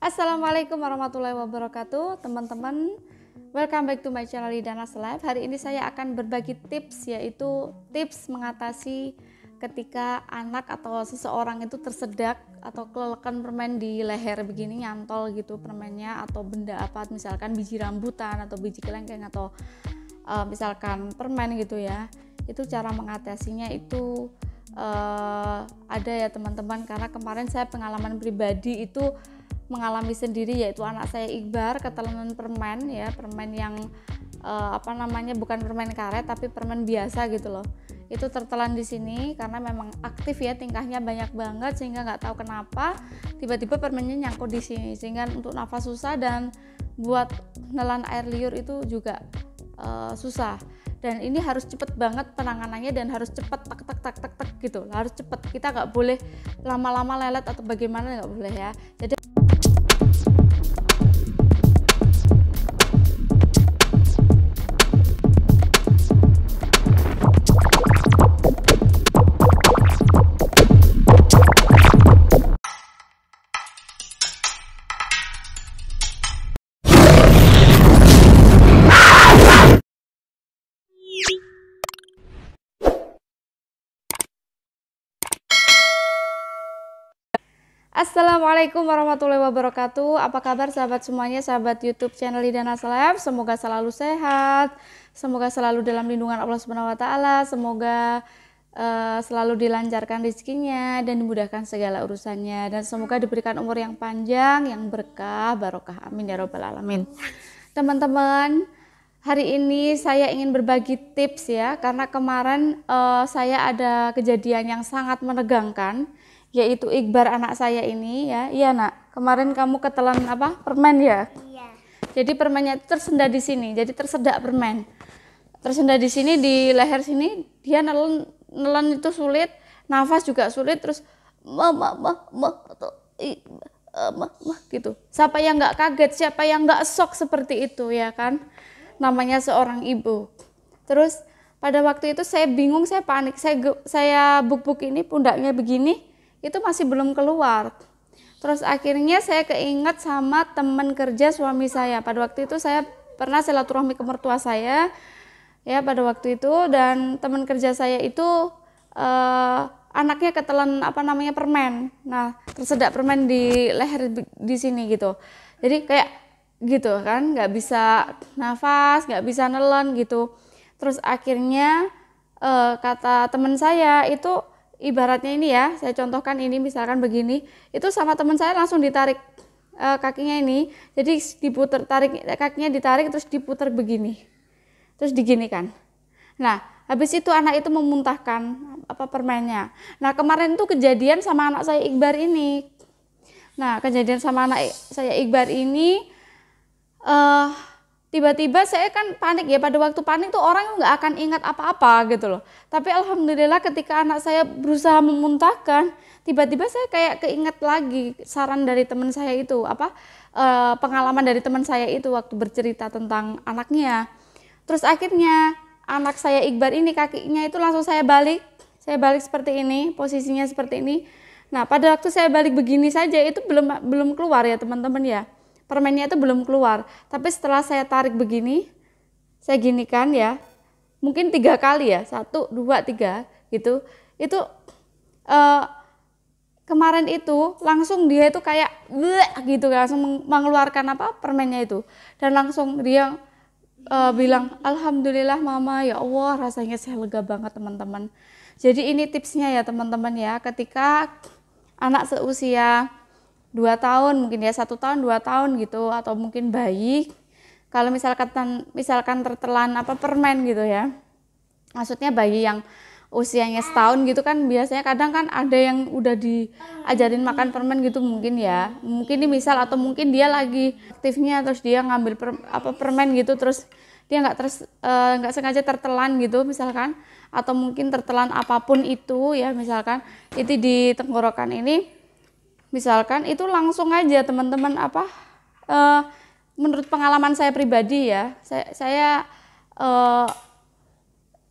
Assalamualaikum warahmatullahi wabarakatuh, teman-teman. Welcome back to my channel Lidanas Live. Hari ini saya akan berbagi tips, yaitu tips mengatasi ketika anak atau seseorang itu tersedak atau kelelekan permen di leher begini, nyantol gitu permennya, atau benda apa, misalkan biji rambutan atau biji kelengkeng atau misalkan permen gitu ya. Itu cara mengatasinya itu ada ya teman-teman, karena kemarin saya pengalaman pribadi itu mengalami sendiri, yaitu anak saya Iqbar ketelenan permen ya, permen yang bukan permen karet tapi permen biasa gitu loh. Itu tertelan di sini karena memang aktif ya, tingkahnya banyak banget sehingga nggak tahu kenapa tiba-tiba permennya nyangkut di sini, sehingga untuk nafas susah dan buat nelan air liur itu juga susah. Dan ini harus cepet banget penanganannya dan harus cepet tak gitu, harus cepet, kita nggak boleh lama-lama lelet atau bagaimana, nggak boleh ya. Jadi Assalamualaikum warahmatullahi wabarakatuh. Apa kabar sahabat semuanya, sahabat YouTube channel Lidanas Live? Semoga selalu sehat, semoga selalu dalam lindungan Allah Subhanahu wa taala, semoga selalu dilancarkan rezekinya dan dimudahkan segala urusannya, dan semoga diberikan umur yang panjang, yang berkah, barokah. Amin ya robbal alamin. Teman-teman, hari ini saya ingin berbagi tips ya, karena kemarin saya ada kejadian yang sangat menegangkan, yaitu Iqbar anak saya ini ya. Iya nak, kemarin kamu ketelan apa, permen ya? Iya. Jadi permennya itu tersendat di sini, jadi tersedak permen, tersendat di sini di leher sini. Dia nelen itu sulit, nafas juga sulit, terus gitu. Siapa yang nggak kaget, siapa yang nggak shock seperti itu ya kan? Namanya seorang ibu. Terus pada waktu itu saya bingung, saya panik, saya buk-buk ini pundaknya begini, itu masih belum keluar. Terus akhirnya saya keinget sama teman kerja suami saya. Pada waktu itu saya pernah silaturahmi ke mertua saya ya pada waktu itu, dan teman kerja saya itu anaknya ketelan permen. Nah, tersedak permen di leher di sini gitu. Jadi kayak gitu kan, nggak bisa nafas, nggak bisa nelen gitu. Terus akhirnya kata teman saya itu, ibaratnya ini ya, saya contohkan ini misalkan begini, itu sama teman saya langsung ditarik kakinya ini, jadi diputar, tarik kakinya ditarik terus diputar begini, terus diginikan. Nah, habis itu anak itu memuntahkan permennya. Nah, kemarin tuh kejadian sama anak saya Iqbar ini. Nah, kejadian sama anak saya Iqbar ini tiba-tiba saya kan panik ya. Pada waktu panik tuh orang nggak akan ingat apa-apa gitu loh. Tapi alhamdulillah ketika anak saya berusaha memuntahkan, tiba-tiba saya kayak keinget lagi saran dari teman saya itu, pengalaman dari teman saya itu waktu bercerita tentang anaknya. Terus akhirnya anak saya Iqbar ini kakinya itu langsung saya balik seperti ini, posisinya seperti ini. Nah, pada waktu saya balik begini saja itu belum keluar ya teman-teman ya. Permennya itu belum keluar, tapi setelah saya tarik begini, saya ginikan ya, mungkin 3 kali ya, 1, 2, 3 gitu. Itu kemarin itu langsung dia itu kayak gitu, langsung mengeluarkan permennya itu, dan langsung dia bilang, alhamdulillah mama, ya Allah, rasanya saya lega banget teman-teman. Jadi ini tipsnya ya teman-teman ya, ketika anak seusia 2 tahun mungkin ya, 1 tahun 2 tahun gitu, atau mungkin bayi, kalau misalkan tertelan permen gitu ya, maksudnya bayi yang usianya setahun gitu kan, biasanya kadang kan ada yang udah diajarin makan permen gitu mungkin ya, mungkin ini misal, atau mungkin dia lagi aktifnya terus dia ngambil permen gitu, terus dia nggak sengaja tertelan gitu misalkan, atau mungkin tertelan apapun itu ya, misalkan itu di tenggorokan ini misalkan, itu langsung aja teman-teman menurut pengalaman saya pribadi ya, saya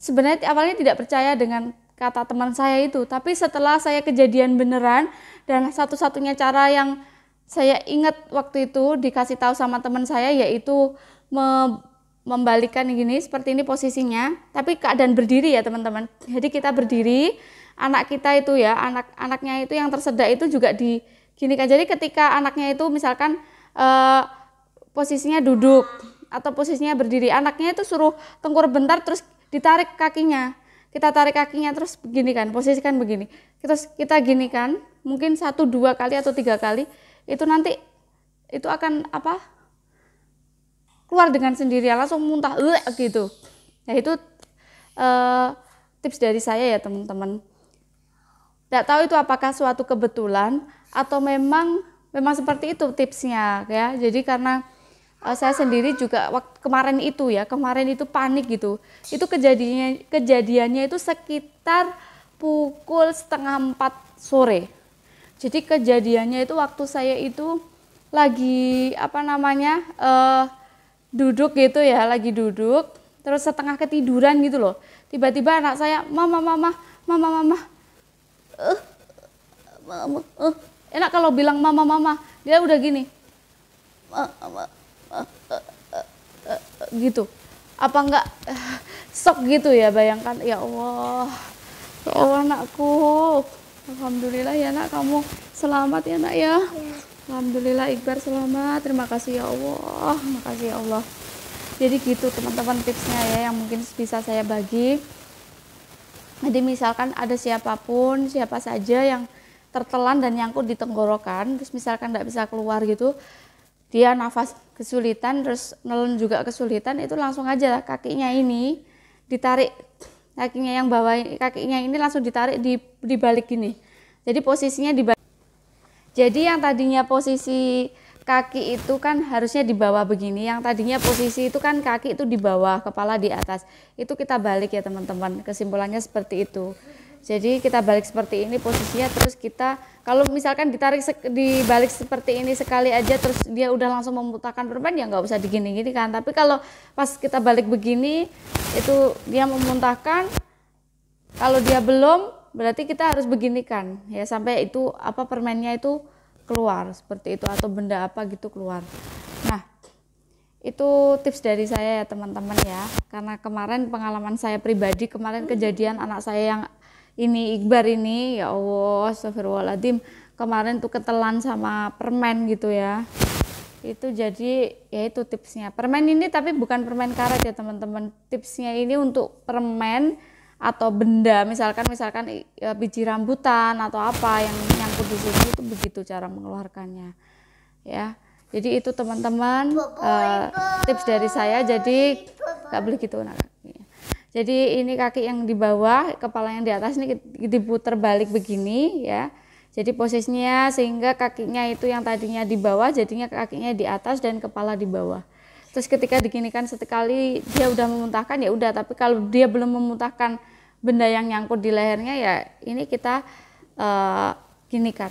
sebenarnya awalnya tidak percaya dengan kata teman saya itu, tapi setelah saya kejadian beneran, dan satu-satunya cara yang saya ingat waktu itu dikasih tahu sama teman saya, yaitu membalikkan gini, seperti ini posisinya, tapi keadaan berdiri ya teman-teman. Jadi kita berdiri, anak kita itu ya, anak-anaknya itu yang tersedak itu juga diginikan. Jadi ketika anaknya itu misalkan posisinya duduk atau posisinya berdiri, anaknya itu suruh tengkurap bentar, terus ditarik kakinya. Kita tarik kakinya terus begini kan, posisikan begini. Terus kita gini kan, mungkin 1, 2 kali atau 3 kali, itu nanti itu akan apa? Keluar dengan sendiri, langsung muntah gitu. Nah itu tips dari saya ya teman-teman. Tidak tahu itu apakah suatu kebetulan atau memang seperti itu tipsnya ya. Jadi karena saya sendiri juga waktu kemarin itu panik gitu. Itu kejadiannya itu sekitar pukul 3:30 sore. Jadi kejadiannya itu waktu saya itu lagi duduk gitu ya, lagi duduk terus setengah ketiduran gitu loh. Tiba-tiba anak saya, mama. Enak kalau bilang mama, dia udah gini. Gitu. Apa enggak shock gitu ya, bayangkan. Ya Allah anakku. Alhamdulillah ya nak, kamu selamat ya nak ya. Alhamdulillah Iqbar selamat. Terima kasih ya Allah. Makasih ya Allah. Jadi gitu teman-teman tipsnya ya yang mungkin bisa saya bagi. Jadi misalkan ada siapa saja yang tertelan dan nyangkut di tenggorokan, terus misalkan tidak bisa keluar gitu, dia nafas kesulitan, terus nelen juga kesulitan, itu langsung aja kakinya ini ditarik. Kakinya yang bawah, kakinya ini langsung ditarik di balik gini. Jadi posisinya di balik. Jadi yang tadinya posisi kaki itu kan harusnya di bawah begini. Yang tadinya posisi itu kan kaki itu di bawah, kepala di atas. Itu kita balik ya teman-teman. Kesimpulannya seperti itu. Jadi kita balik seperti ini posisinya, terus kita kalau misalkan dibalik seperti ini sekali aja terus dia udah langsung memuntahkan permen, ya nggak usah digini-gini kan. Tapi kalau pas kita balik begini itu dia memuntahkan, kalau dia belum berarti kita harus beginikan ya sampai itu permennya itu keluar seperti itu, atau benda apa gitu keluar. Nah itu tips dari saya ya teman-teman ya, karena kemarin pengalaman saya pribadi, kemarin kejadian anak saya yang ini Iqbar ini, ya Allah astagfirullahaladzim, kemarin tuh ketelan sama permen gitu ya. Itu jadi ya itu tipsnya. Permen ini tapi bukan permen karet ya teman-teman. Tipsnya ini untuk permen atau benda, misalkan ya, biji rambutan atau apa yang nyangkut di sini, itu begitu cara mengeluarkannya ya. Jadi itu teman-teman tips dari saya. Jadi nggak boleh gitu nak. Jadi ini kaki yang di bawah, kepala yang di atas ini diputar balik begini ya. Jadi posisinya sehingga kakinya itu yang tadinya di bawah jadinya kakinya di atas dan kepala di bawah. Terus ketika diginikan sekali dia udah memuntahkan ya udah, tapi kalau dia belum memuntahkan benda yang nyangkut di lehernya ya ini kita ginikan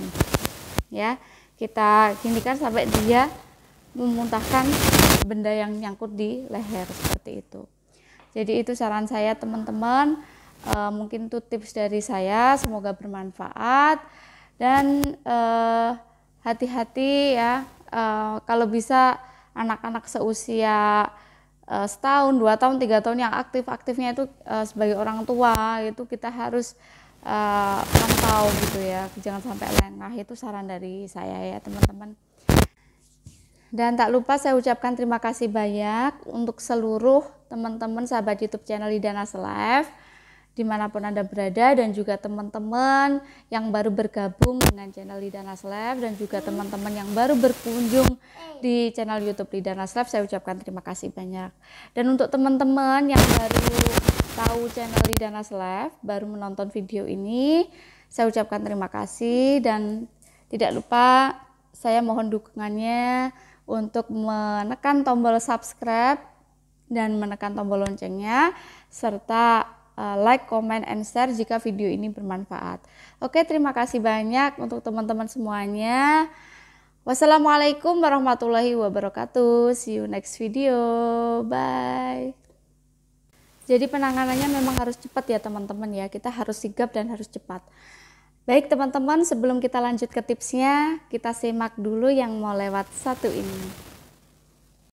ya. Kita ginikan sampai dia memuntahkan benda yang nyangkut di leher seperti itu. Jadi itu saran saya teman-teman, mungkin itu tips dari saya, semoga bermanfaat. Dan hati-hati ya, kalau bisa anak-anak seusia setahun, 2 tahun, 3 tahun yang aktifnya itu sebagai orang tua itu kita harus pantau gitu ya, jangan sampai lengah. Itu saran dari saya ya teman-teman. Dan tak lupa saya ucapkan terima kasih banyak untuk seluruh teman-teman sahabat YouTube channel Lidanas Live dimanapun Anda berada, dan juga teman-teman yang baru bergabung dengan channel Lidanas Live, dan juga teman-teman yang baru berkunjung di channel YouTube Lidanas Live, saya ucapkan terima kasih banyak. Dan untuk teman-teman yang baru tahu channel Lidanas Live, baru menonton video ini, saya ucapkan terima kasih, dan tidak lupa saya mohon dukungannya untuk menekan tombol subscribe dan menekan tombol loncengnya, serta like, comment, and share jika video ini bermanfaat. Oke, terima kasih banyak untuk teman-teman semuanya. Wassalamualaikum warahmatullahi wabarakatuh. See you next video. Bye. Jadi penanganannya memang harus cepat ya teman-teman ya. Kita harus sigap dan harus cepat. Baik teman-teman, sebelum kita lanjut ke tipsnya, kita simak dulu yang mau lewat satu ini.